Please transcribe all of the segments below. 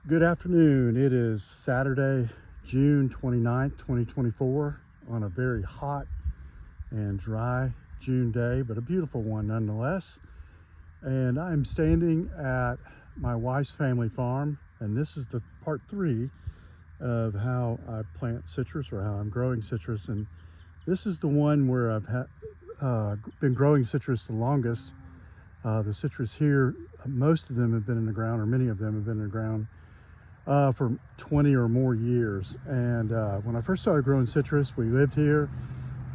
Good afternoon. It is Saturday, June 29th, 2024, on a very hot and dry June day, but a beautiful one nonetheless. And I'm standing at my wife's family farm, and this is the part 3 of how I plant citrus, or how I'm growing citrus. And this is the one where I've been growing citrus the longest. The citrus here, most of them have been in the ground, or many of them have been in the ground for 20 or more years. And when I first started growing citrus, we lived here,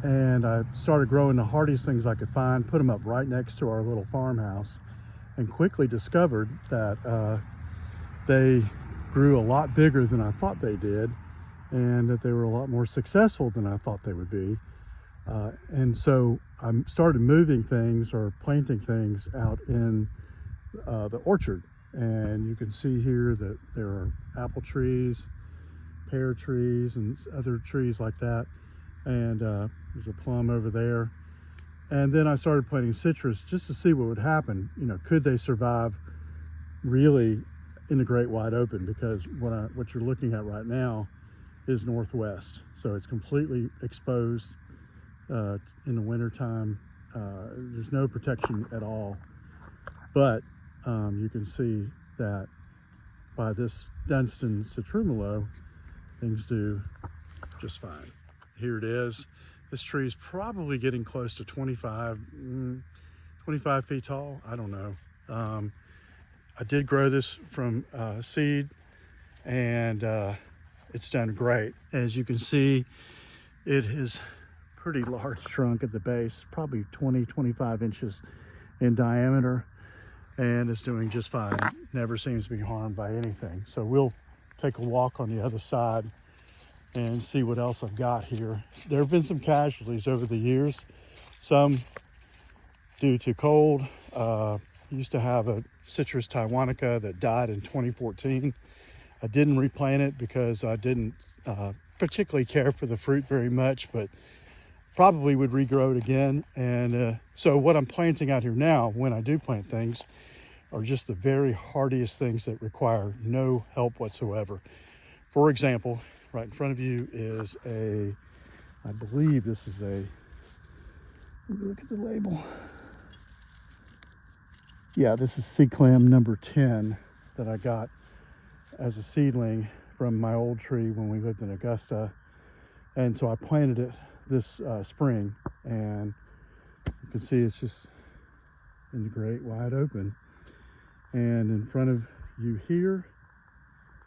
and I started growing the hardiest things I could find, put them up right next to our little farmhouse, and quickly discovered that they grew a lot bigger than I thought they did, and that they were a lot more successful than I thought they would be. And so I started moving things, or planting things, out in the orchard. And you can see here that there are apple trees, pear trees, and other trees like that. And there's a plum over there. And then I started planting citrus just to see what would happen. You know, could they survive really in the great wide open? Because what you're looking at right now is northwest, so it's completely exposed in the wintertime. There's no protection at all. But you can see that by this Dunstan citrumello, things do just fine. Here it is. This tree is probably getting close to 25 feet tall. I don't know. I did grow this from seed, and it's done great. As you can see, it is pretty large trunk at the base, probably 20-25 inches in diameter, and it's doing just fine. It never seems to be harmed by anything. So we'll take a walk on the other side and see what else I've got here. There have been some casualties over the years, some due to cold. Used to have a citrus taiwanica that died in 2014. I didn't replant it because I didn't particularly care for the fruit very much, but probably would regrow it again. And so what I'm planting out here now, when I do plant things, are just the very hardiest things that require no help whatsoever. For example, right in front of you is I believe this is look at the label. Yeah, this is Seaclam number 10 that I got as a seedling from my old tree when we lived in Augusta. And so I planted it this spring, and you can see it's just in the great wide open. And in front of you here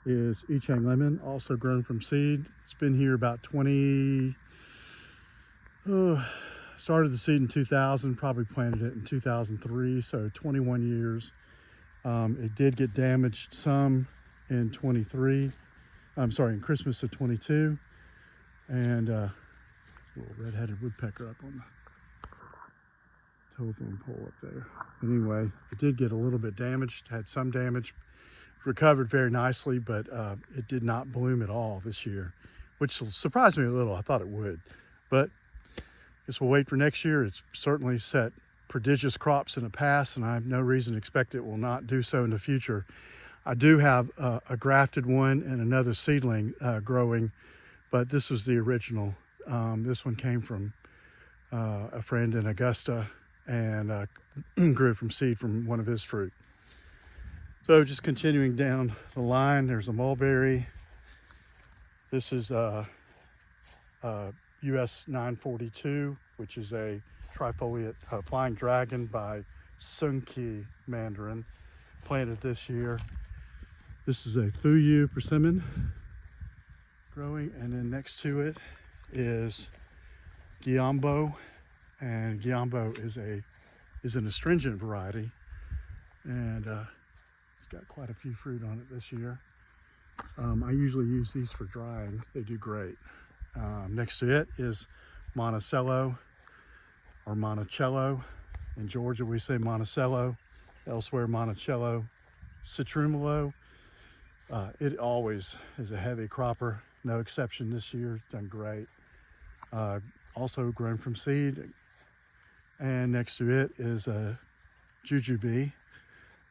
is Ichang lemon, also grown from seed. It's been here about started the seed in 2000, probably planted it in 2003, so 21 years. It did get damaged some in 23. I'm sorry, in Christmas of 22. And little red-headed woodpecker up on the telephone pole up there. Anyway, it did get a little bit damaged, had some damage, recovered very nicely, but it did not bloom at all this year, which surprised me a little. I thought it would, but I guess we'll wait for next year. It's certainly set prodigious crops in the past, and I have no reason to expect it will not do so in the future. I do have a grafted one and another seedling growing, but this was the original. This one came from a friend in Augusta, and grew from seed from one of his fruit. So just continuing down the line, there's a mulberry. This is US 942, which is a trifoliate flying dragon by Sunki Mandarin, planted this year. This is a Fuyu persimmon growing, and then next to it is Giambo, and Giambo is an astringent variety, and it's got quite a few fruit on it this year. I usually use these for drying. They do great. Next to it is Monticello, or Monticello. In Georgia we say Monticello, elsewhere Monticello. Citrumello. It always is a heavy cropper, no exception this year. It's done great. Also grown from seed. And next to it is a jujube,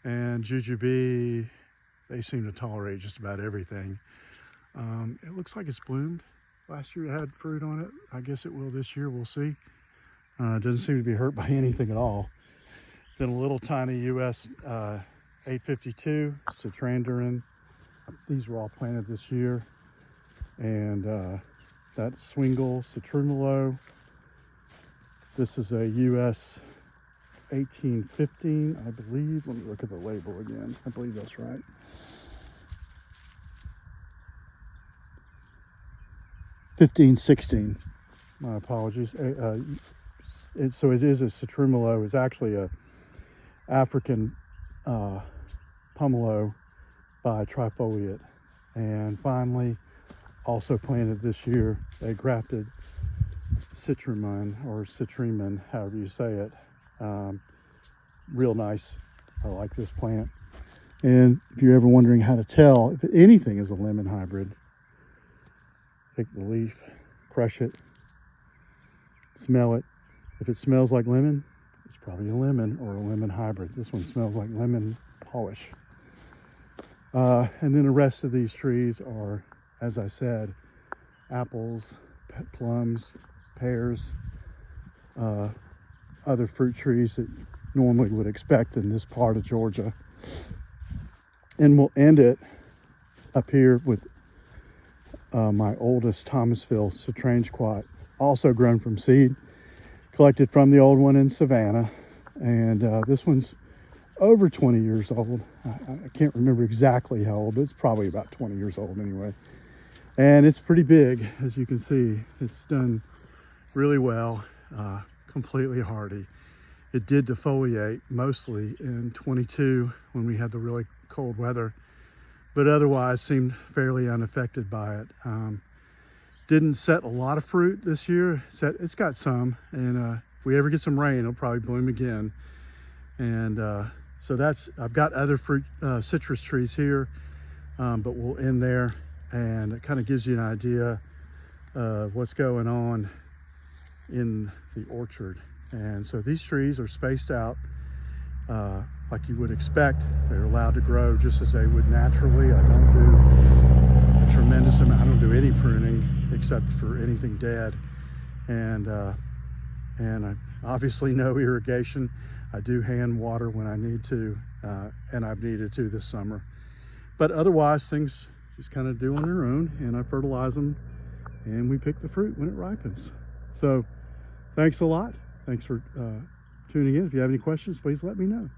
and jujube they seem to tolerate just about everything. It looks like it's bloomed. Last year it had fruit on it. I guess it will this year, we'll see. It doesn't seem to be hurt by anything at all. Then a little tiny US 852 Citrandarin. These were all planted this year. And that Swingle Citrumelo. This is a US 1815, I believe. Let me look at the label again. I believe that's right. $15.16. My apologies. So it is a Citrumelo. It's actually a African Pomelo by Trifoliate. And finally, also planted this year, a grafted Citrumon or Citremon, however you say it. Real nice. I like this plant. And if you're ever wondering how to tell if anything is a lemon hybrid, take the leaf, crush it, smell it. If it smells like lemon, it's probably a lemon or a lemon hybrid. This one smells like lemon polish. And then the rest of these trees are, as I said, apples, plums, pears, other fruit trees that you normally would expect in this part of Georgia. And we'll end it up here with my oldest Thomasville Citrangequat, also grown from seed, collected from the old one in Savannah. And this one's over 20 years old. I can't remember exactly how old, but it's probably about 20 years old anyway. And it's pretty big, as you can see. It's done really well, completely hardy. It did defoliate mostly in 22 when we had the really cold weather, but otherwise seemed fairly unaffected by it. Didn't set a lot of fruit this year. It's got some, and if we ever get some rain, it'll probably bloom again. And so I've got other fruit citrus trees here, but we'll end there. And it kind of gives you an idea of what's going on in the orchard. And so these trees are spaced out like you would expect. They're allowed to grow just as they would naturally. I don't do a tremendous amount. I don't do any pruning except for anything dead. And I obviously no irrigation. I do hand water when I need to, and I've needed to this summer. But otherwise, things just kind of do on their own, and I fertilize them, and we pick the fruit when it ripens. So thanks a lot. Thanks for tuning in. If you have any questions, please let me know.